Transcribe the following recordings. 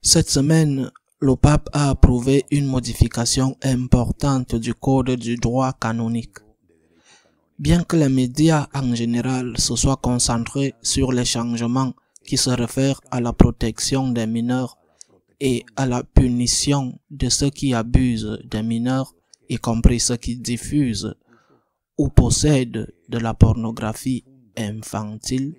Cette semaine, le pape a approuvé une modification importante du code du droit canonique. Bien que les médias en général se soient concentrés sur les changements qui se réfèrent à la protection des mineurs et à la punition de ceux qui abusent des mineurs, y compris ceux qui diffusent ou possèdent de la pornographie infantile,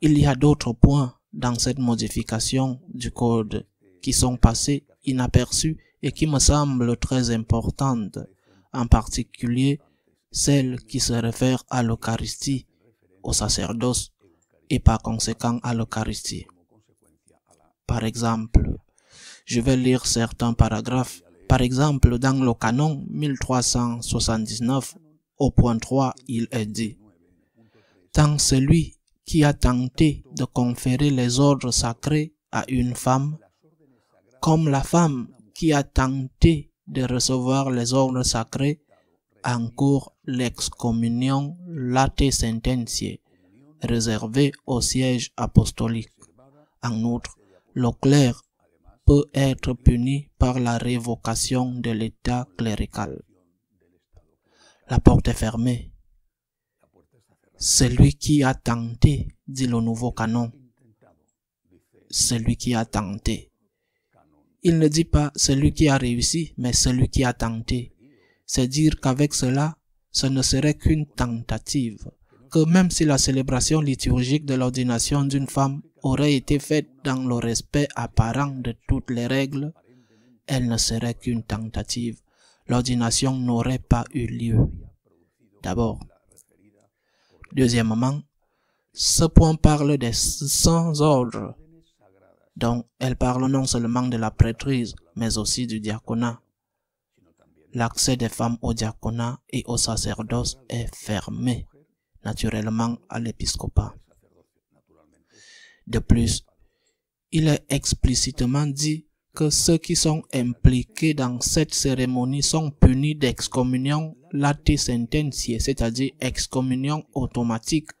il y a d'autres points dans cette modification du code qui sont passés inaperçus et qui me semblent très importantes, en particulier celle qui se réfère à l'Eucharistie, au sacerdoce et par conséquent à l'Eucharistie. Par exemple, je vais lire certains paragraphes. Par exemple, dans le canon 1379, au point 3, il est dit « Tant celui qui a tenté de conférer les ordres sacrés à une femme, comme la femme qui a tenté de recevoir les ordres sacrés, encourt l'excommunion late sententiae, réservée au siège apostolique. En outre, le clerc peut être puni par la révocation de l'état clérical. La porte est fermée. Celui qui a tenté, dit le nouveau canon. Celui qui a tenté. Il ne dit pas celui qui a réussi, mais celui qui a tenté. C'est dire qu'avec cela, ce ne serait qu'une tentative, que même si la célébration liturgique de l'ordination d'une femme aurait été faite dans le respect apparent de toutes les règles, elle ne serait qu'une tentative. L'ordination n'aurait pas eu lieu. D'abord. Deuxièmement, ce point parle des 100 ordres, donc elle parle non seulement de la prêtrise, mais aussi du diaconat. L'accès des femmes au diaconat et au sacerdoce est fermé, naturellement, à l'épiscopat. De plus, il est explicitement dit que ceux qui sont impliqués dans cette cérémonie sont punis d'excommunion late sententiae, c'est-à-dire excommunion automatique,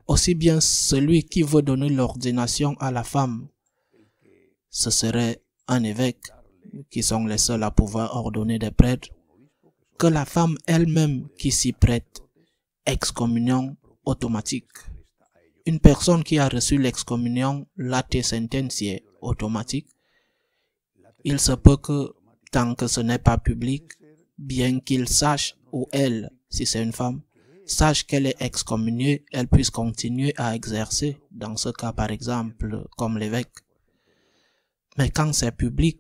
aussi bien celui qui veut donner l'ordination à la femme. Ce serait un évêque, qui sont les seuls à pouvoir ordonner des prêtres, que la femme elle-même qui s'y prête, excommunion automatique. Une personne qui a reçu l'excommunion late sententiae automatique, il se peut que, tant que ce n'est pas public, bien qu'il sache, ou elle, si c'est une femme, sache qu'elle est excommuniée, elle puisse continuer à exercer, dans ce cas par exemple, comme l'évêque. Mais quand c'est public,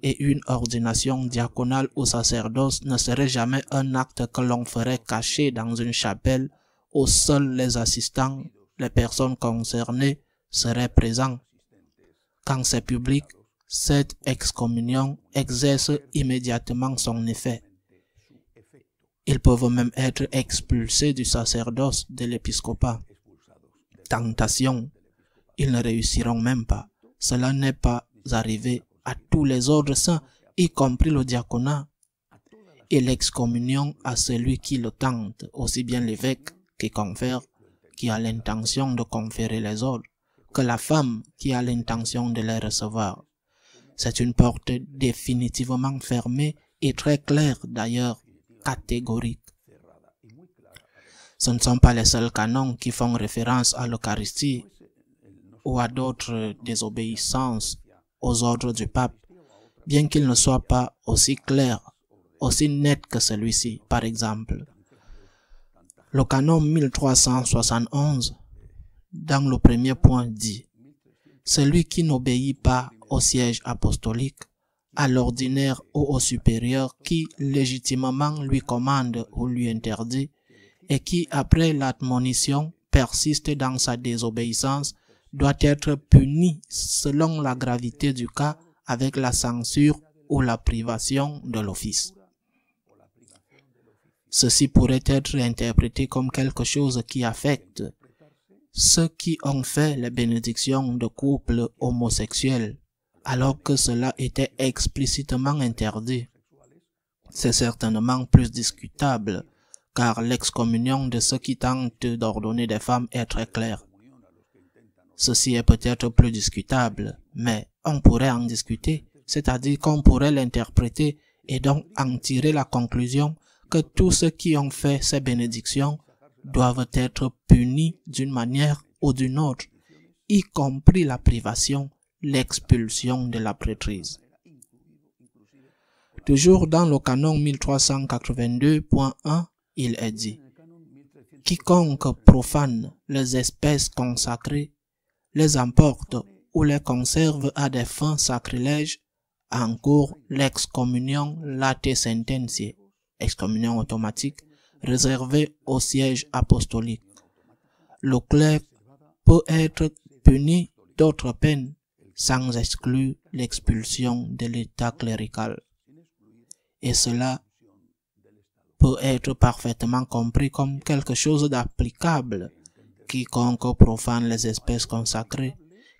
et une ordination diaconale au sacerdoce ne serait jamais un acte que l'on ferait caché dans une chapelle où seuls les assistants, les personnes concernées, seraient présents. Quand c'est public, cette excommunion exerce immédiatement son effet. Ils peuvent même être expulsés du sacerdoce de l'épiscopat. Tentation, ils ne réussiront même pas. Cela n'est pas arrivé à tous les ordres saints, y compris le diaconat, et l'excommunion à celui qui le tente, aussi bien l'évêque qui confère, qui a l'intention de conférer les ordres, que la femme qui a l'intention de les recevoir. C'est une porte définitivement fermée et très claire d'ailleurs, catégorique. Ce ne sont pas les seuls canons qui font référence à l'Eucharistie ou à d'autres désobéissances aux ordres du pape, bien qu'il ne soit pas aussi clair, aussi net que celui-ci. Par exemple, le canon 1371, dans le premier point dit « Celui qui n'obéit pas au siège apostolique, à l'ordinaire ou au supérieur qui légitimement lui commande ou lui interdit, et qui, après l'admonition, persiste dans sa désobéissance, doit être puni selon la gravité du cas avec la censure ou la privation de l'office. » Ceci pourrait être interprété comme quelque chose qui affecte ceux qui ont fait les bénédictions de couples homosexuels, alors que cela était explicitement interdit. C'est certainement plus discutable, car l'excommunion de ceux qui tentent d'ordonner des femmes est très claire. Ceci est peut-être plus discutable, mais on pourrait en discuter, c'est-à-dire qu'on pourrait l'interpréter et donc en tirer la conclusion que tous ceux qui ont fait ces bénédictions doivent être punis d'une manière ou d'une autre, y compris la privation, l'expulsion de la prêtrise. Toujours dans le canon 1382.1, il est dit: quiconque profane les espèces consacrées, les emporte ou les conserve à des fins sacrilèges, encourt l'excommunion late sententiae, excommunion automatique, réservée au siège apostolique. Le clerc peut être puni d'autres peines, sans exclure l'expulsion de l'état clérical. Et cela peut être parfaitement compris comme quelque chose d'applicable. Quiconque profane les espèces consacrées,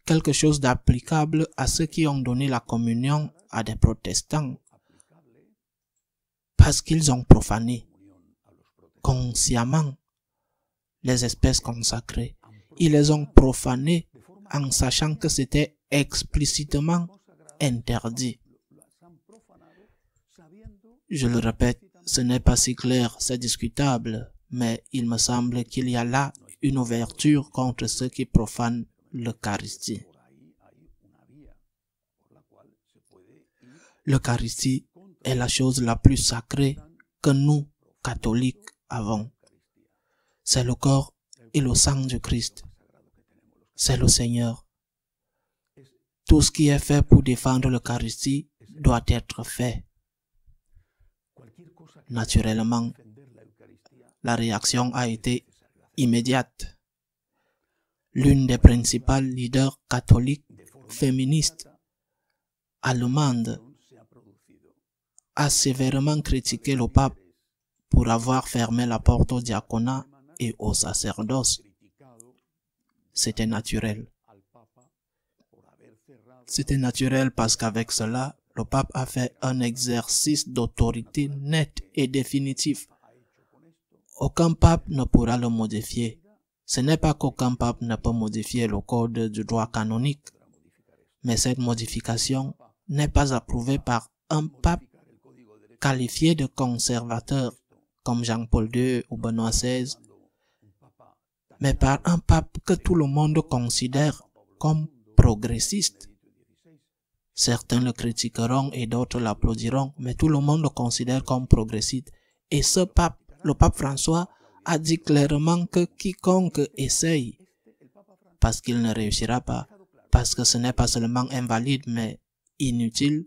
quelque chose d'applicable à ceux qui ont donné la communion à des protestants, parce qu'ils ont profané consciemment les espèces consacrées. Ils les ont profanées en sachant que c'était explicitement interdit. Je le répète, ce n'est pas si clair, c'est discutable, mais il me semble qu'il y a là une ouverture contre ceux qui profanent l'Eucharistie. L'Eucharistie est la chose la plus sacrée que nous, catholiques, avons. C'est le corps et le sang du Christ. C'est le Seigneur. Tout ce qui est fait pour défendre l'Eucharistie doit être fait. Naturellement, la réaction a été immédiate. L'une des principales leaders catholiques féministes allemandes a sévèrement critiqué le pape pour avoir fermé la porte au diaconat et au sacerdoce. C'était naturel. C'était naturel parce qu'avec cela, le pape a fait un exercice d'autorité net et définitif. Aucun pape ne pourra le modifier. Ce n'est pas qu'aucun pape ne peut modifier le code du droit canonique, mais cette modification n'est pas approuvée par un pape qualifié de conservateur, comme Jean-Paul II ou Benoît XVI, mais par un pape que tout le monde considère comme progressiste. Certains le critiqueront et d'autres l'applaudiront, mais tout le monde le considère comme progressiste. Et ce pape, le pape François, a dit clairement que quiconque essaye, parce qu'il ne réussira pas, parce que ce n'est pas seulement invalide mais inutile,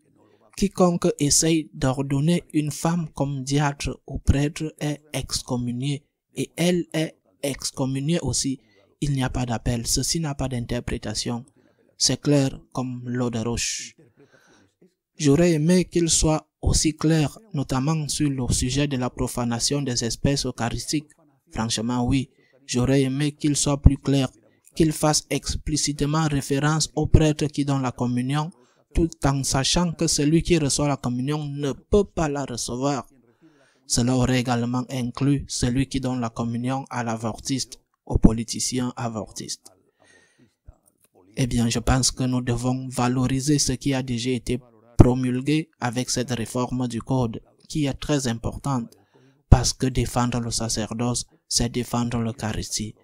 quiconque essaye d'ordonner une femme comme diacre ou prêtre est excommunié, et elle est excommuniée aussi. Il n'y a pas d'appel, ceci n'a pas d'interprétation. C'est clair comme l'eau de roche. J'aurais aimé qu'il soit aussi clair, notamment sur le sujet de la profanation des espèces eucharistiques. Franchement, oui, j'aurais aimé qu'il soit plus clair, qu'il fasse explicitement référence aux prêtres qui donnent la communion, tout en sachant que celui qui reçoit la communion ne peut pas la recevoir. Cela aurait également inclus celui qui donne la communion à l'avortiste, aux politiciens avortistes. Eh bien, je pense que nous devons valoriser ce qui a déjà été promulgué avec cette réforme du code, qui est très importante, parce que défendre le sacerdoce, c'est défendre l'Eucharistie.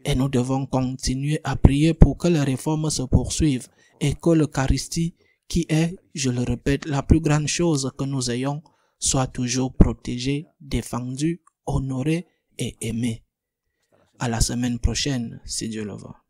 Et nous devons continuer à prier pour que les réformes se poursuivent et que l'Eucharistie, qui est, je le répète, la plus grande chose que nous ayons, soit toujours protégée, défendue, honorée et aimée. À la semaine prochaine, si Dieu le veut.